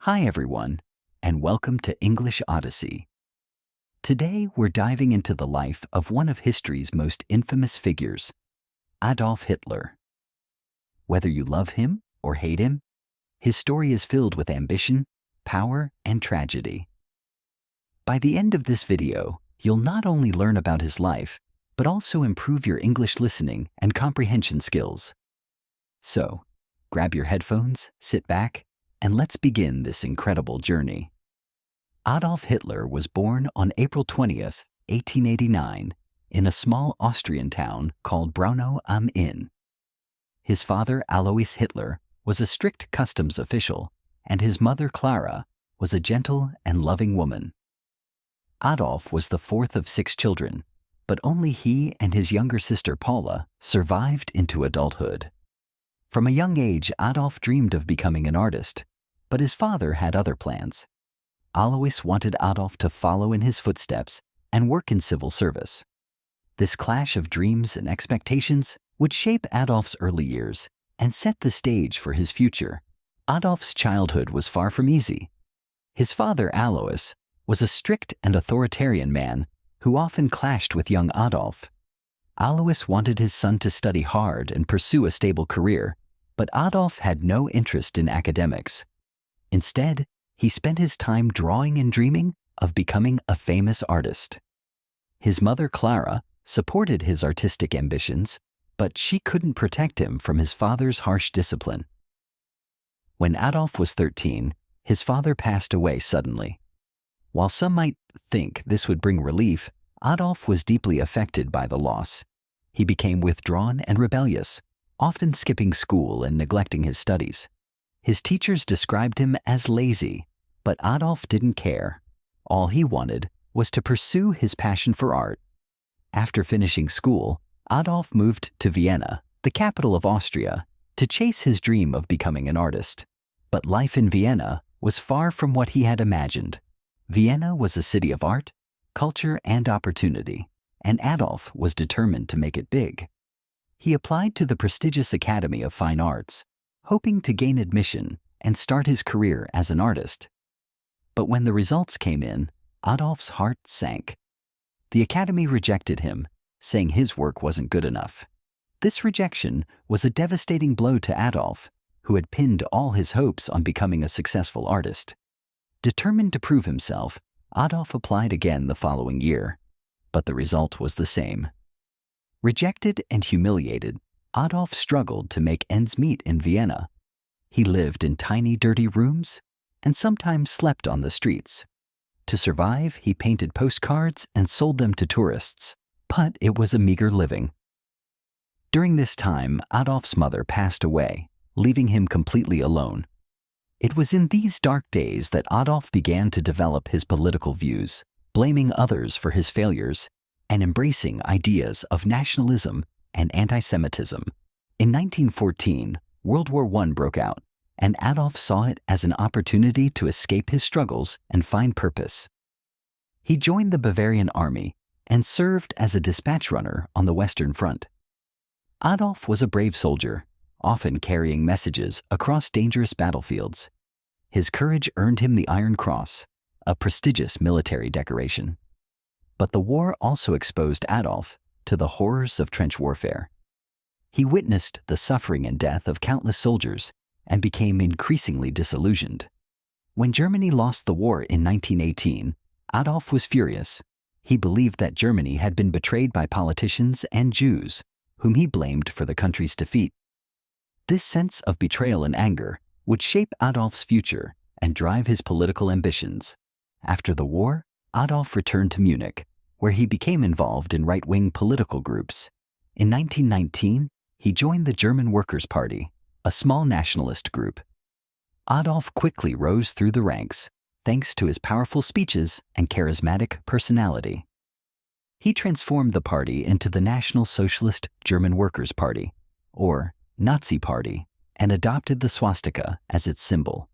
Hi everyone, and welcome to English Odyssey. Today we're diving into the life of one of history's most infamous figures, Adolf Hitler. Whether you love him or hate him, his story is filled with ambition, power, and tragedy. By the end of this video, you'll not only learn about his life, but also improve your English listening and comprehension skills. So, grab your headphones, sit back, and let's begin this incredible journey. Adolf Hitler was born on April 20th, 1889, in a small Austrian town called Braunau am Inn. His father, Alois Hitler, was a strict customs official, and his mother, Clara, was a gentle and loving woman. Adolf was the fourth of 6 children, but only he and his younger sister, Paula, survived into adulthood. From a young age, Adolf dreamed of becoming an artist, but his father had other plans. Alois wanted Adolf to follow in his footsteps and work in civil service. This clash of dreams and expectations would shape Adolf's early years and set the stage for his future. Adolf's childhood was far from easy. His father, Alois, was a strict and authoritarian man who often clashed with young Adolf. Alois wanted his son to study hard and pursue a stable career, but Adolf had no interest in academics. Instead, he spent his time drawing and dreaming of becoming a famous artist. His mother, Clara, supported his artistic ambitions, but she couldn't protect him from his father's harsh discipline. When Adolf was 13, his father passed away suddenly. While some might think this would bring relief, Adolf was deeply affected by the loss. He became withdrawn and rebellious, often skipping school and neglecting his studies. His teachers described him as lazy, but Adolf didn't care. All he wanted was to pursue his passion for art. After finishing school, Adolf moved to Vienna, the capital of Austria, to chase his dream of becoming an artist. But life in Vienna was far from what he had imagined. Vienna was a city of art, culture, and opportunity, and Adolf was determined to make it big. He applied to the prestigious Academy of Fine Arts, hoping to gain admission and start his career as an artist. But when the results came in, Adolf's heart sank. The Academy rejected him, saying his work wasn't good enough. This rejection was a devastating blow to Adolf, who had pinned all his hopes on becoming a successful artist. Determined to prove himself, Adolf applied again the following year, but the result was the same. Rejected and humiliated, Adolf struggled to make ends meet in Vienna. He lived in tiny, dirty rooms and sometimes slept on the streets. To survive, he painted postcards and sold them to tourists, but it was a meager living. During this time, Adolf's mother passed away, leaving him completely alone. It was in these dark days that Adolf began to develop his political views, blaming others for his failures, and embracing ideas of nationalism and anti-Semitism. In 1914, World War I broke out, and Adolf saw it as an opportunity to escape his struggles and find purpose. He joined the Bavarian army and served as a dispatch runner on the Western Front. Adolf was a brave soldier, often carrying messages across dangerous battlefields. His courage earned him the Iron Cross, a prestigious military decoration. But the war also exposed Adolf to the horrors of trench warfare. He witnessed the suffering and death of countless soldiers and became increasingly disillusioned. When Germany lost the war in 1918, Adolf was furious. He believed that Germany had been betrayed by politicians and Jews, whom he blamed for the country's defeat. This sense of betrayal and anger would shape Adolf's future and drive his political ambitions. After the war, Adolf returned to Munich, where he became involved in right-wing political groups. In 1919, he joined the German Workers' Party, a small nationalist group. Adolf quickly rose through the ranks, thanks to his powerful speeches and charismatic personality. He transformed the party into the National Socialist German Workers' Party, or Nazi Party, and adopted the swastika as its symbol.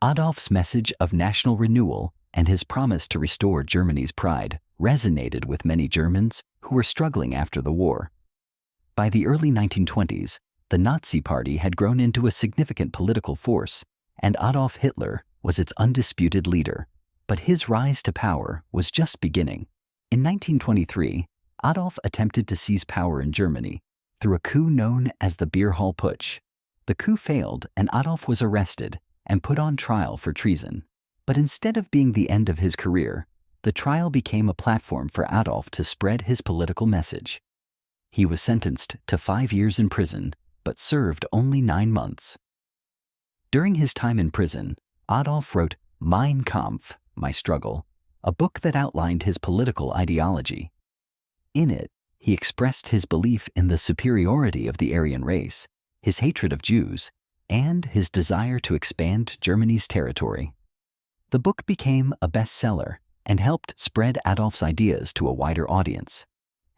Adolf's message of national renewal and his promise to restore Germany's pride resonated with many Germans who were struggling after the war. By the early 1920s, the Nazi Party had grown into a significant political force, and Adolf Hitler was its undisputed leader, but his rise to power was just beginning. In 1923, Adolf attempted to seize power in Germany through a coup known as the Beer Hall Putsch. The coup failed and Adolf was arrested and put on trial for treason. But instead of being the end of his career, the trial became a platform for Adolf to spread his political message. He was sentenced to 5 years in prison, but served only 9 months. During his time in prison, Adolf wrote Mein Kampf, My Struggle, a book that outlined his political ideology. In it, he expressed his belief in the superiority of the Aryan race, his hatred of Jews, and his desire to expand Germany's territory. The book became a bestseller and helped spread Adolf's ideas to a wider audience.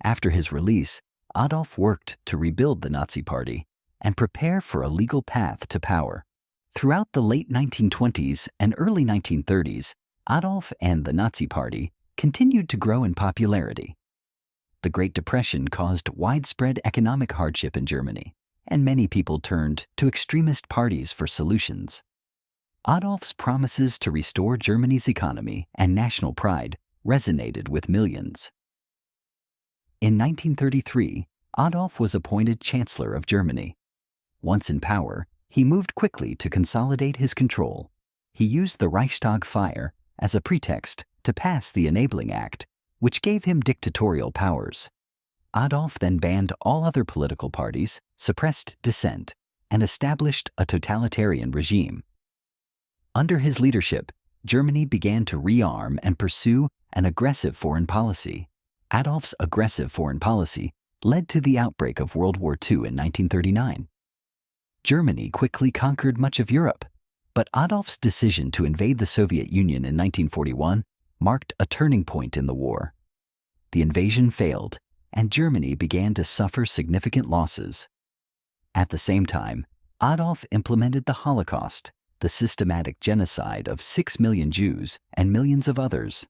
After his release, Adolf worked to rebuild the Nazi Party and prepare for a legal path to power. Throughout the late 1920s and early 1930s, Adolf and the Nazi Party continued to grow in popularity. The Great Depression caused widespread economic hardship in Germany, and many people turned to extremist parties for solutions. Adolf's promises to restore Germany's economy and national pride resonated with millions. In 1933, Adolf was appointed Chancellor of Germany. Once in power, he moved quickly to consolidate his control. He used the Reichstag fire as a pretext to pass the Enabling Act, which gave him dictatorial powers. Adolf then banned all other political parties, suppressed dissent, and established a totalitarian regime. Under his leadership, Germany began to rearm and pursue an aggressive foreign policy. Adolf's aggressive foreign policy led to the outbreak of World War II in 1939. Germany quickly conquered much of Europe, but Adolf's decision to invade the Soviet Union in 1941 marked a turning point in the war. The invasion failed, and Germany began to suffer significant losses. At the same time, Adolf implemented the Holocaust, the systematic genocide of 6 million Jews and millions of others.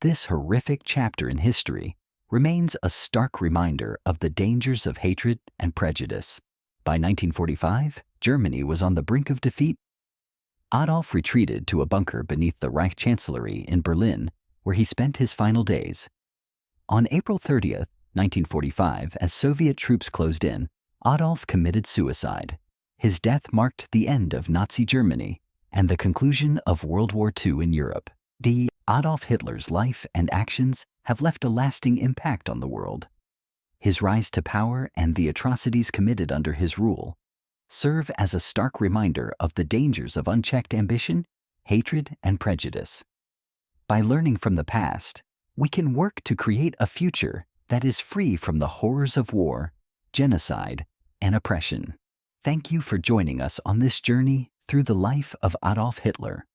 This horrific chapter in history remains a stark reminder of the dangers of hatred and prejudice. By 1945, Germany was on the brink of defeat. Adolf retreated to a bunker beneath the Reich Chancellery in Berlin, where he spent his final days. On April 30th, 1945, as Soviet troops closed in, Adolf committed suicide. His death marked the end of Nazi Germany and the conclusion of World War II in Europe. Adolf Hitler's life and actions have left a lasting impact on the world. His rise to power and the atrocities committed under his rule serve as a stark reminder of the dangers of unchecked ambition, hatred, and prejudice. By learning from the past, we can work to create a future that is free from the horrors of war, genocide, and oppression. Thank you for joining us on this journey through the life of Adolf Hitler.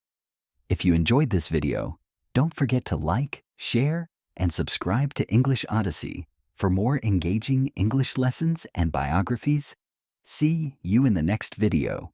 If you enjoyed this video, don't forget to like, share, and subscribe to English Odyssey for more engaging English lessons and biographies. See you in the next video.